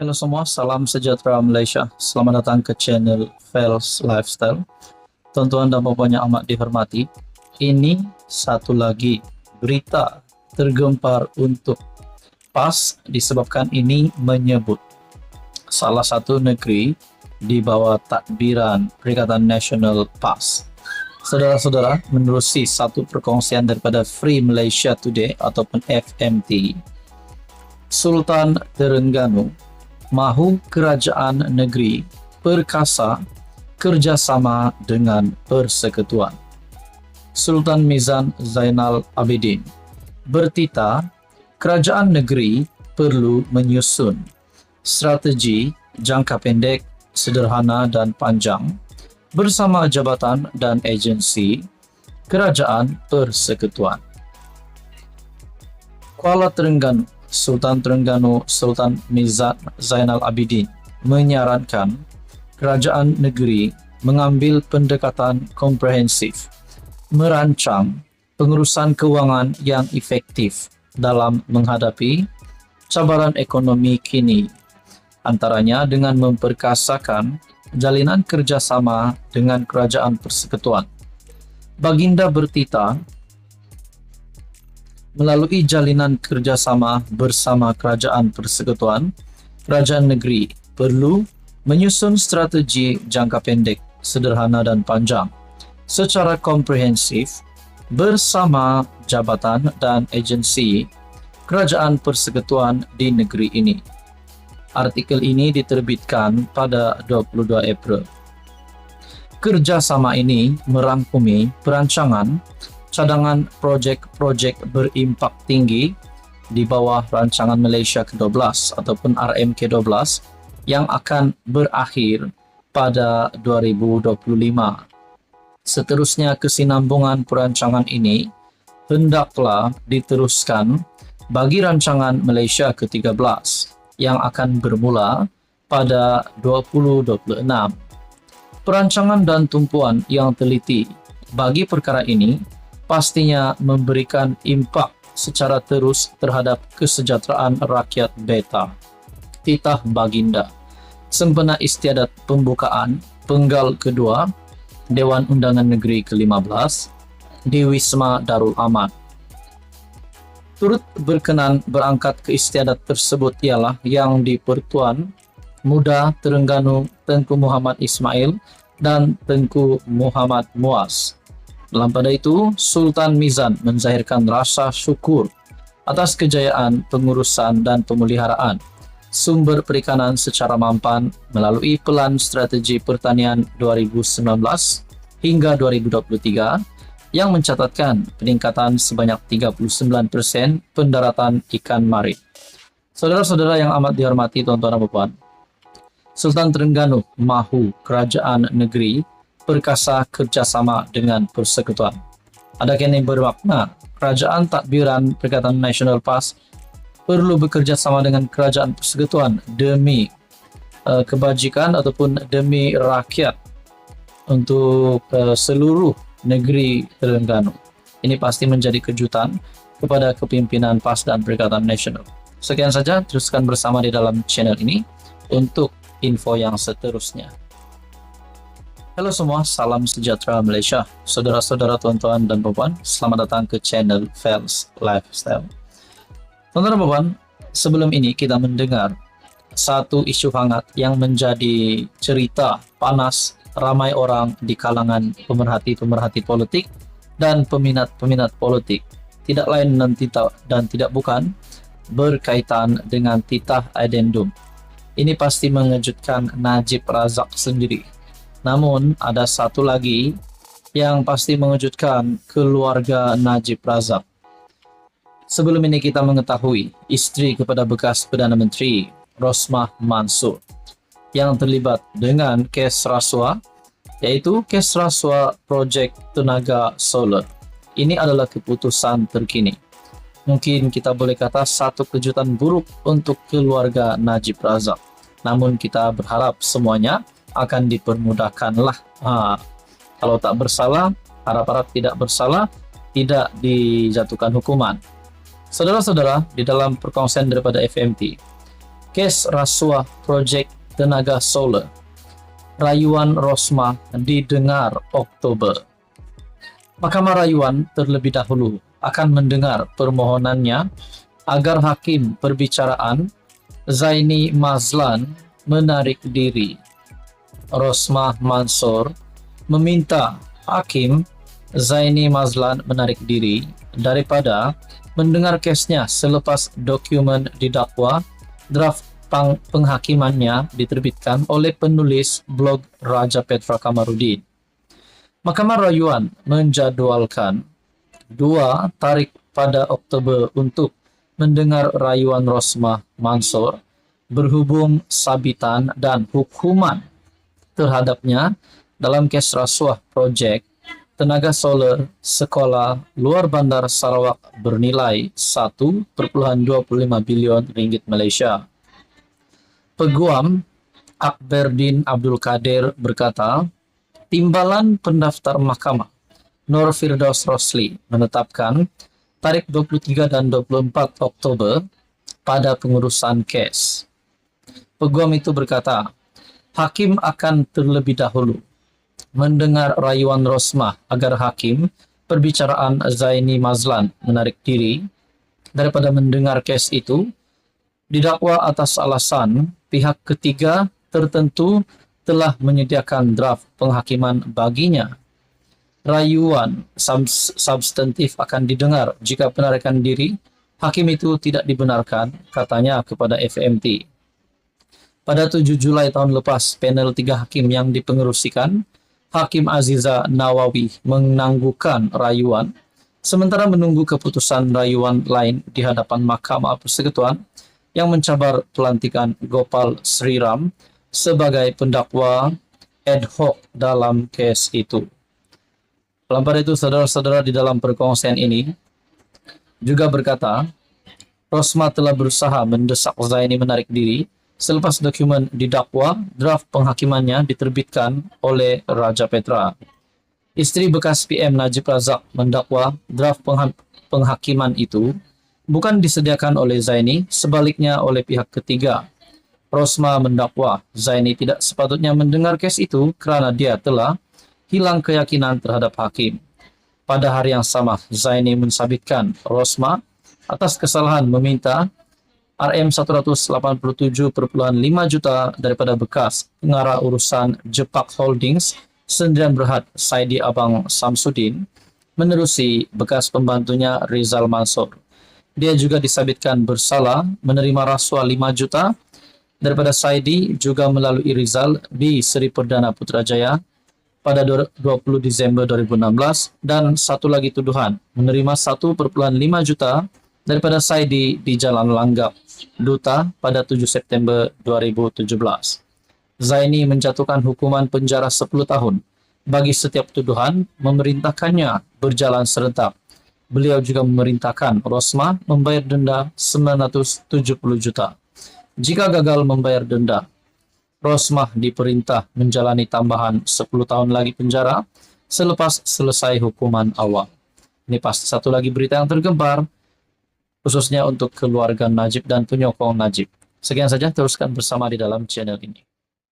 Halo semua, salam sejahtera Malaysia. Selamat datang ke channel Fels Lifestyle. Tuan-tuan dan puan yang amat dihormati, ini satu lagi berita tergempar untuk PAS disebabkan ini menyebut salah satu negeri di bawah tadbiran Perikatan Nasional PAS. Saudara-saudara, menerusi satu perkongsian daripada Free Malaysia Today ataupun FMT, Sultan Terengganu mahu kerajaan negeri perkasa kerjasama dengan persekutuan. Sultan Mizan Zainal Abidin bertita kerajaan negeri perlu menyusun strategi jangka pendek, sederhana dan panjang bersama jabatan dan agensi kerajaan persekutuan. Kuala Terengganu, Sultan Terengganu Sultan Mizan Zainal Abidin menyarankan kerajaan negeri mengambil pendekatan komprehensif, merancang pengurusan kewangan yang efektif dalam menghadapi cabaran ekonomi kini, antaranya dengan memperkasakan jalinan kerjasama dengan kerajaan persekutuan. Baginda bertita melalui jalinan kerjasama bersama kerajaan persekutuan, kerajaan negeri perlu menyusun strategi jangka pendek, sederhana dan panjang secara komprehensif bersama jabatan dan agensi kerajaan persekutuan di negeri ini. Artikel ini diterbitkan pada 22 April. Kerjasama ini merangkumi perancangan cadangan projek-projek berimpak tinggi di bawah rancangan Malaysia ke-12 ataupun RMK-12 yang akan berakhir pada 2025. Seterusnya, kesinambungan perancangan ini hendaklah diteruskan bagi rancangan Malaysia ke-13 yang akan bermula pada 2026. Perancangan dan tumpuan yang teliti bagi perkara ini pastinya memberikan impak secara terus terhadap kesejahteraan rakyat beta. Titah Baginda sempena istiadat pembukaan penggal kedua Dewan Undangan Negeri ke-15 di Wisma Darul Aman. Turut berkenan berangkat ke istiadat tersebut ialah Yang di-Pertuan Muda Terengganu Tengku Muhammad Ismail dan Tengku Muhammad Muaz. Dalam pada itu, Sultan Mizan menzahirkan rasa syukur atas kejayaan pengurusan dan pemeliharaan sumber perikanan secara mampan melalui Pelan Strategi Pertanian 2019 hingga 2023 yang mencatatkan peningkatan sebanyak 39% pendaratan ikan marit. Saudara-saudara yang amat dihormati tuan-tuan dan puan, Sultan Terengganu mahu kerajaan negeri perkasa kerjasama dengan persekutuan. Adakah ini bermakna kerajaan tadbiran Perikatan Nasional PAS perlu bekerja sama dengan kerajaan persekutuan demi kebajikan ataupun demi rakyat untuk seluruh negeri Terengganu? Ini pasti menjadi kejutan kepada kepimpinan PAS dan Perikatan Nasional. Sekian saja, teruskan bersama di dalam channel ini untuk info yang seterusnya. Halo semua, salam sejahtera Malaysia. Saudara-saudara, tuan-tuan dan puan, selamat datang ke channel Fels Lifestyle. Tuan-tuan dan puan, sebelum ini kita mendengar satu isu hangat yang menjadi cerita panas ramai orang di kalangan pemerhati-pemerhati politik dan peminat-peminat politik. Tidak lain dan tidak bukan berkaitan dengan titah addendum. Ini pasti mengejutkan Najib Razak sendiri. Namun ada satu lagi yang pasti mengejutkan keluarga Najib Razak. Sebelum ini kita mengetahui isteri kepada bekas Perdana Menteri Rosmah Mansur yang terlibat dengan kes rasuah, yaitu kes rasuah projek tenaga solar. Ini adalah keputusan terkini. Mungkin kita boleh kata satu kejutan buruk untuk keluarga Najib Razak. Namun kita berharap semuanya akan dipermudahkanlah. Kalau tak bersalah, harap-harap tidak bersalah, tidak dijatuhkan hukuman. Saudara-saudara, di dalam perkongsian daripada FMT, Kes rasuah proyek tenaga solar. Rayuan Rosmah didengar Oktober. Mahkamah Rayuan terlebih dahulu akan mendengar permohonannya agar Hakim Perbicaraan Zaini Mazlan menarik diri. Rosmah Mansor meminta Hakim Zaini Mazlan menarik diri daripada mendengar kesnya selepas dokumen didakwa draft penghakimannya diterbitkan oleh penulis blog Raja Petra Kamarudin. Mahkamah Rayuan menjadwalkan 2 tarik pada Oktober untuk mendengar rayuan Rosmah Mansor berhubung sabitan dan hukuman terhadapnya dalam kes rasuah proyek tenaga solar sekolah luar bandar Sarawak bernilai 1.25 bilion ringgit Malaysia. Peguam Akberdin Abdul Kadir berkata, Timbalan Pendaftar Mahkamah Nur Firdaus Rosli menetapkan tarikh 23 dan 24 Oktober pada pengurusan kes. Peguam itu berkata, Hakim akan terlebih dahulu mendengar rayuan Rosmah agar Hakim Perbicaraan Zaini Mazlan menarik diri daripada mendengar kes itu didakwa atas alasan pihak ketiga tertentu telah menyediakan draft penghakiman baginya. Rayuan substantif akan didengar jika penarikan diri hakim itu tidak dibenarkan, katanya kepada FMT. Pada 7 Julai tahun lepas, panel 3 hakim yang dipengerusikan, Hakim Aziza Nawawi menangguhkan rayuan, sementara menunggu keputusan rayuan lain di hadapan Mahkamah Persekutuan yang mencabar pelantikan Gopal Sriram sebagai pendakwa ad hoc dalam kes itu. Pelapor itu, saudara-saudara, di dalam perkongsian ini juga berkata, Rosmah telah berusaha mendesak Zaini menarik diri selepas dokumen didakwa draft penghakimannya diterbitkan oleh Raja Petra. Isteri bekas PM Najib Razak mendakwa draft penghakiman itu bukan disediakan oleh Zaini, sebaliknya oleh pihak ketiga. Rosmah mendakwa Zaini tidak sepatutnya mendengar kes itu kerana dia telah hilang keyakinan terhadap hakim. Pada hari yang sama, Zaini mensabitkan Rosmah atas kesalahan meminta RM187.5 juta daripada bekas pengarah urusan Jepak Holdings Sendirian Berhad Saidi Abang Samsudin menerusi bekas pembantunya Rizal Mansor. Dia juga disabitkan bersalah menerima rasuah 5 juta daripada Saidi juga melalui Rizal di Seri Perdana Putrajaya pada 20 Disember 2016 dan satu lagi tuduhan menerima 1.5 juta daripada Saidi di Jalan Langgap, Duta pada 7 September 2017. Zaini menjatuhkan hukuman penjara 10 tahun bagi setiap tuduhan, memerintahkannya berjalan serentak. Beliau juga memerintahkan Rosmah membayar denda 970 juta. Jika gagal membayar denda, Rosmah diperintah menjalani tambahan 10 tahun lagi penjara selepas selesai hukuman awal. Ini pasti satu lagi berita yang tergembar, khususnya untuk keluarga Najib dan penyokong Najib. Sekian saja, teruskan bersama di dalam channel ini.